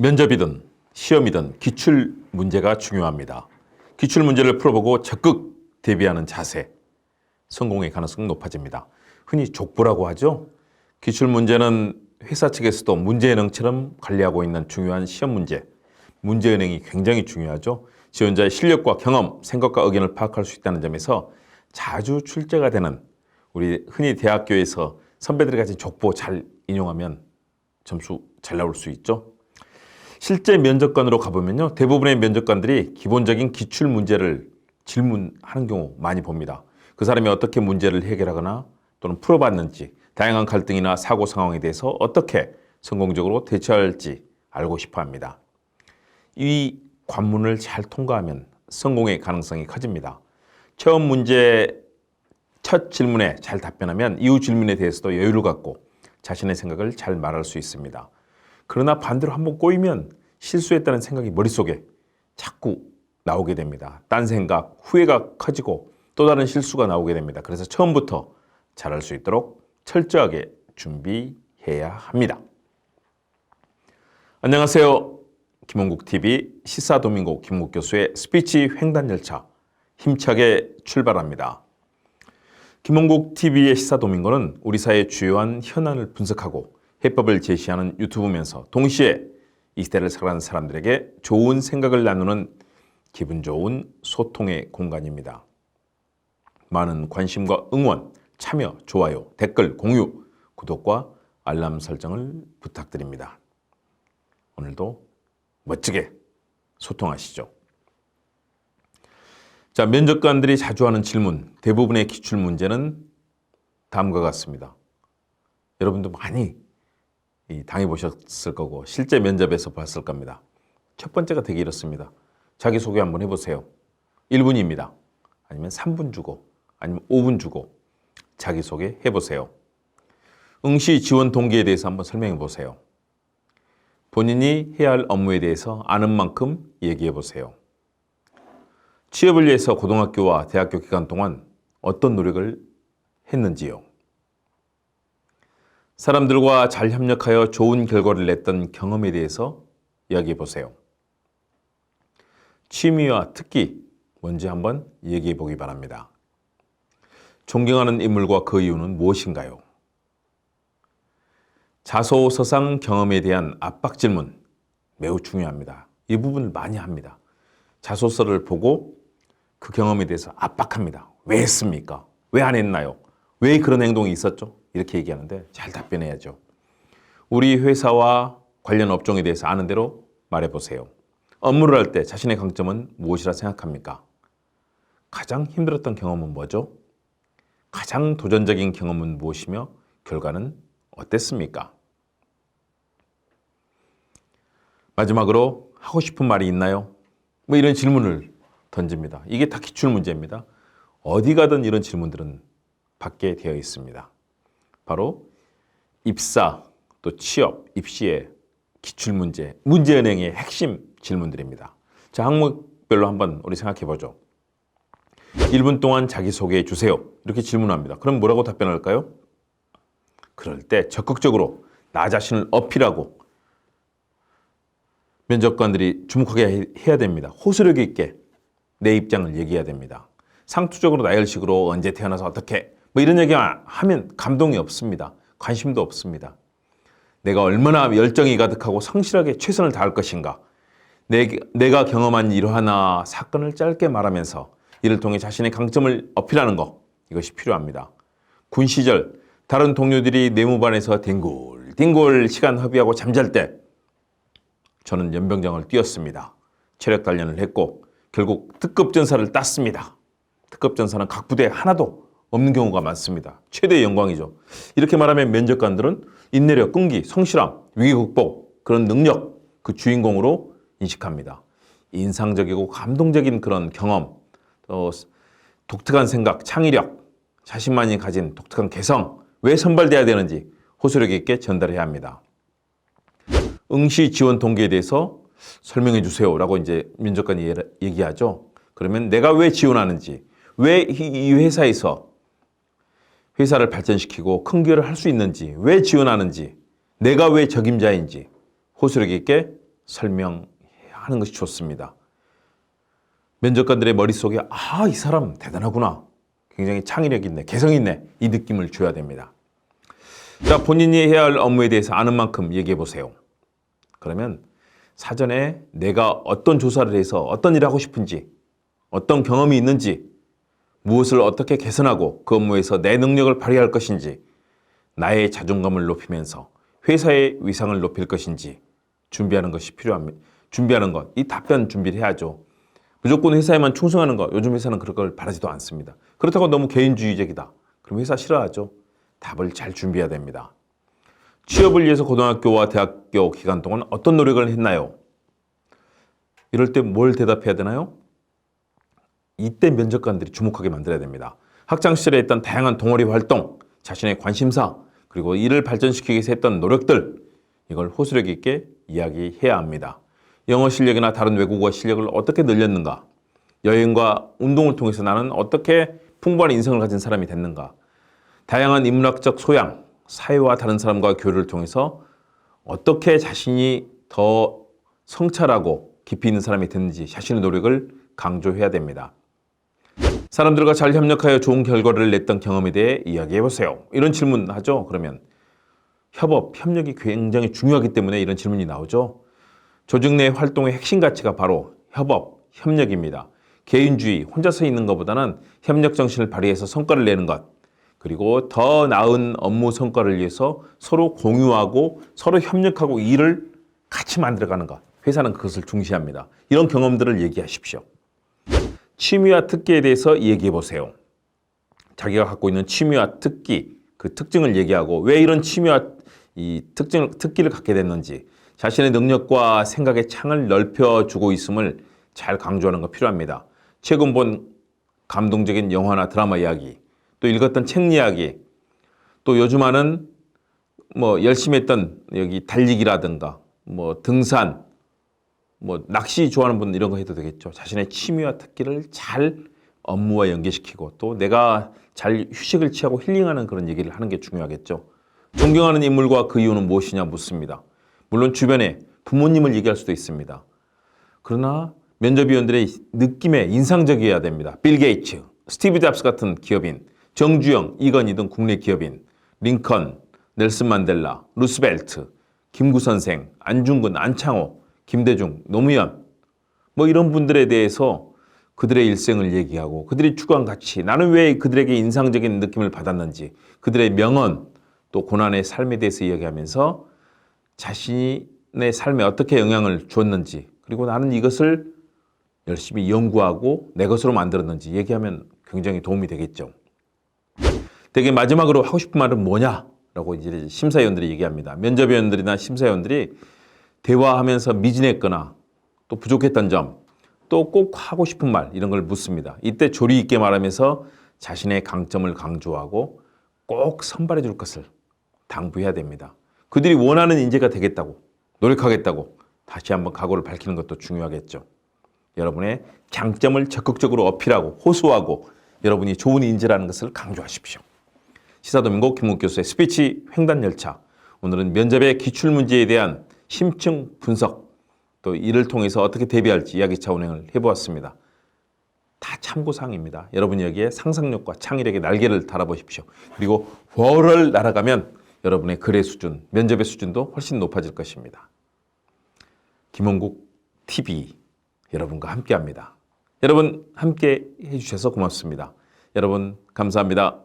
면접이든 시험이든 기출 문제가 중요합니다. 기출 문제를 풀어보고 적극 대비하는 자세, 성공의 가능성이 높아집니다. 흔히 족보라고 하죠. 기출 문제는 회사 측에서도 문제은행처럼 관리하고 있는 중요한 시험 문제. 문제은행이 굉장히 중요하죠. 지원자의 실력과 경험, 생각과 의견을 파악할 수 있다는 점에서 자주 출제가 되는, 우리 흔히 대학교에서 선배들이 가진 족보 잘 인용하면 점수 잘 나올 수 있죠. 실제 면접관으로 가보면요, 대부분의 면접관들이 기본적인 기출 문제를 질문하는 경우 많이 봅니다. 그 사람이 어떻게 문제를 해결하거나 또는 풀어봤는지, 다양한 갈등이나 사고 상황에 대해서 어떻게 성공적으로 대처할지 알고 싶어 합니다. 이 관문을 잘 통과하면 성공의 가능성이 커집니다. 처음 문제 첫 질문에 잘 답변하면 이후 질문에 대해서도 여유를 갖고 자신의 생각을 잘 말할 수 있습니다. 그러나 반대로 한번 꼬이면 실수했다는 생각이 머릿속에 자꾸 나오게 됩니다. 딴 생각, 후회가 커지고 또 다른 실수가 나오게 됩니다. 그래서 처음부터 잘할 수 있도록 철저하게 준비해야 합니다. 안녕하세요. 김홍국TV 시사도민고 김홍국 교수의 스피치 횡단열차 힘차게 출발합니다. 김홍국TV의 시사도민고는 우리 사회의 주요한 현안을 분석하고 해법을 제시하는 유튜브면서 동시에 이 시대를 살아가는 사람들에게 좋은 생각을 나누는 기분 좋은 소통의 공간입니다. 많은 관심과 응원, 참여, 좋아요, 댓글, 공유, 구독과 알람 설정을 부탁드립니다. 오늘도 멋지게 소통하시죠. 자, 면접관들이 자주 하는 질문, 대부분의 기출 문제는 다음과 같습니다. 여러분도 많이 당해보셨을 거고 실제 면접에서 봤을 겁니다. 첫 번째가 되게 이렇습니다. 자기소개 한번 해보세요. 1분입니다. 아니면 3분 주고 아니면 5분 주고 자기소개 해보세요. 응시 지원 동기에 대해서 한번 설명해 보세요. 본인이 해야 할 업무에 대해서 아는 만큼 얘기해 보세요. 취업을 위해서 고등학교와 대학교 기간 동안 어떤 노력을 했는지요. 사람들과 잘 협력하여 좋은 결과를 냈던 경험에 대해서 이야기해 보세요. 취미와 특기 뭔지 한번 얘기해 보기 바랍니다. 존경하는 인물과 그 이유는 무엇인가요? 자소서상 경험에 대한 압박 질문 매우 중요합니다. 이 부분을 많이 합니다. 자소서를 보고 그 경험에 대해서 압박합니다. 왜 했습니까? 왜 안 했나요? 왜 그런 행동이 있었죠? 이렇게 얘기하는데 잘 답변해야죠. 우리 회사와 관련 업종에 대해서 아는 대로 말해보세요. 업무를 할 때 자신의 강점은 무엇이라 생각합니까? 가장 힘들었던 경험은 뭐죠? 가장 도전적인 경험은 무엇이며 결과는 어땠습니까? 마지막으로 하고 싶은 말이 있나요? 뭐 이런 질문을 던집니다. 이게 다 기출 문제입니다. 어디 가든 이런 질문들은 받게 되어 있습니다. 바로 입사, 또 취업, 입시의 기출 문제, 문제은행의 핵심 질문들입니다. 자, 항목별로 한번 우리 생각해 보죠. 1분 동안 자기소개해 주세요. 이렇게 질문합니다. 그럼 뭐라고 답변할까요? 그럴 때 적극적으로 나 자신을 어필하고 면접관들이 주목하게 해야 됩니다. 호소력 있게 내 입장을 얘기해야 됩니다. 상투적으로 나열식으로 언제 태어나서 어떻게 뭐 이런 얘기만 하면 감동이 없습니다. 관심도 없습니다. 내가 얼마나 열정이 가득하고 성실하게 최선을 다할 것인가. 내가 경험한 일화나 사건을 짧게 말하면서 이를 통해 자신의 강점을 어필하는 것, 이것이 필요합니다. 군 시절 다른 동료들이 내무반에서 뒹굴뒹굴 시간 허비하고 잠잘 때 저는 연병장을 뛰었습니다. 체력 단련을 했고 결국 특급 전사를 땄습니다. 특급 전사는 각 부대에 하나도 없는 경우가 많습니다. 최대의 영광이죠. 이렇게 말하면 면접관들은 인내력, 끈기, 성실함, 위기 극복, 그런 능력, 그 주인공으로 인식합니다. 인상적이고 감동적인 그런 경험, 또 독특한 생각, 창의력, 자신만이 가진 독특한 개성, 왜 선발돼야 되는지 호소력 있게 전달해야 합니다. 응시 지원 동기에 대해서 설명해 주세요라고 이제 면접관이 얘기하죠. 그러면 내가 왜 지원하는지, 왜 이 회사에서 회사를 발전시키고 큰 기여를 할 수 있는지, 왜 지원하는지, 내가 왜 적임자인지 호소력 있게 설명하는 것이 좋습니다. 면접관들의 머릿속에 이 사람 대단하구나. 굉장히 창의력 있네. 개성 있네. 이 느낌을 줘야 됩니다. 자, 본인이 해야 할 업무에 대해서 아는 만큼 얘기해 보세요. 그러면 사전에 내가 어떤 조사를 해서 어떤 일을 하고 싶은지, 어떤 경험이 있는지, 무엇을 어떻게 개선하고 그 업무에서 내 능력을 발휘할 것인지, 나의 자존감을 높이면서 회사의 위상을 높일 것인지 준비하는 것이 필요합니다. 준비하는 것, 이 답변 준비를 해야죠. 무조건 회사에만 충성하는 것, 요즘 회사는 그런 걸 바라지도 않습니다. 그렇다고 너무 개인주의적이다. 그럼 회사 싫어하죠. 답을 잘 준비해야 됩니다. 취업을 위해서 고등학교와 대학교 기간 동안 어떤 노력을 했나요? 이럴 때 뭘 대답해야 되나요? 이때 면접관들이 주목하게 만들어야 됩니다. 학창시절에 했던 다양한 동아리 활동, 자신의 관심사, 그리고 이를 발전시키기 위해서 했던 노력들, 이걸 호소력 있게 이야기해야 합니다. 영어 실력이나 다른 외국어 실력을 어떻게 늘렸는가? 여행과 운동을 통해서 나는 어떻게 풍부한 인생을 가진 사람이 됐는가? 다양한 인문학적 소양, 사회와 다른 사람과 교류를 통해서 어떻게 자신이 더 성찰하고 깊이 있는 사람이 됐는지 자신의 노력을 강조해야 됩니다. 사람들과 잘 협력하여 좋은 결과를 냈던 경험에 대해 이야기해보세요. 이런 질문 하죠. 그러면 협력이 굉장히 중요하기 때문에 이런 질문이 나오죠. 조직 내 활동의 핵심 가치가 바로 협력입니다. 개인주의, 혼자서 있는 것보다는 협력 정신을 발휘해서 성과를 내는 것, 그리고 더 나은 업무 성과를 위해서 서로 공유하고 서로 협력하고 일을 같이 만들어가는 것. 회사는 그것을 중시합니다. 이런 경험들을 얘기하십시오. 취미와 특기에 대해서 얘기해 보세요. 자기가 갖고 있는 취미와 특기, 그 특징을 얘기하고 왜 이런 취미와 이 특기를 갖게 됐는지, 자신의 능력과 생각의 창을 넓혀주고 있음을 잘 강조하는 거 필요합니다. 최근 본 감동적인 영화나 드라마 이야기, 또 읽었던 책 이야기, 또 요즘 하는 열심히 했던 여기 달리기라든가 등산, 낚시 좋아하는 분 이런 거 해도 되겠죠. 자신의 취미와 특기를 잘 업무와 연계시키고 또 내가 잘 휴식을 취하고 힐링하는 그런 얘기를 하는 게 중요하겠죠. 존경하는 인물과 그 이유는 무엇이냐 묻습니다. 물론 주변에 부모님을 얘기할 수도 있습니다. 그러나 면접위원들의 느낌에 인상적이어야 됩니다. 빌 게이츠, 스티브 잡스 같은 기업인, 정주영, 이건희 등 국내 기업인, 링컨, 넬슨 만델라, 루스벨트, 김구 선생, 안중근, 안창호, 김대중, 노무현 이런 분들에 대해서 그들의 일생을 얘기하고 그들이 추구한 가치, 나는 왜 그들에게 인상적인 느낌을 받았는지, 그들의 명언, 또 고난의 삶에 대해서 이야기하면서 자신의 삶에 어떻게 영향을 주었는지, 그리고 나는 이것을 열심히 연구하고 내 것으로 만들었는지 얘기하면 굉장히 도움이 되겠죠. 되게 마지막으로 하고 싶은 말은 뭐냐라고 이제 심사위원들이 얘기합니다. 면접위원들이나 심사위원들이 대화하면서 미진했거나 또 부족했던 점, 또 꼭 하고 싶은 말 이런 걸 묻습니다. 이때 조리 있게 말하면서 자신의 강점을 강조하고 꼭 선발해 줄 것을 당부해야 됩니다. 그들이 원하는 인재가 되겠다고, 노력하겠다고 다시 한번 각오를 밝히는 것도 중요하겠죠. 여러분의 장점을 적극적으로 어필하고 호소하고 여러분이 좋은 인재라는 것을 강조하십시오. 시사도민고 김웅 교수의 스피치 횡단열차. 오늘은 면접의 기출문제에 대한 심층 분석, 또 이를 통해서 어떻게 대비할지 이야기차 운행을 해보았습니다. 다 참고사항입니다. 여러분이 여기에 상상력과 창의력의 날개를 달아보십시오. 그리고 월월 날아가면 여러분의 글의 수준, 면접의 수준도 훨씬 높아질 것입니다. 김원국 TV 여러분과 함께합니다. 여러분 함께 해주셔서 고맙습니다. 여러분 감사합니다.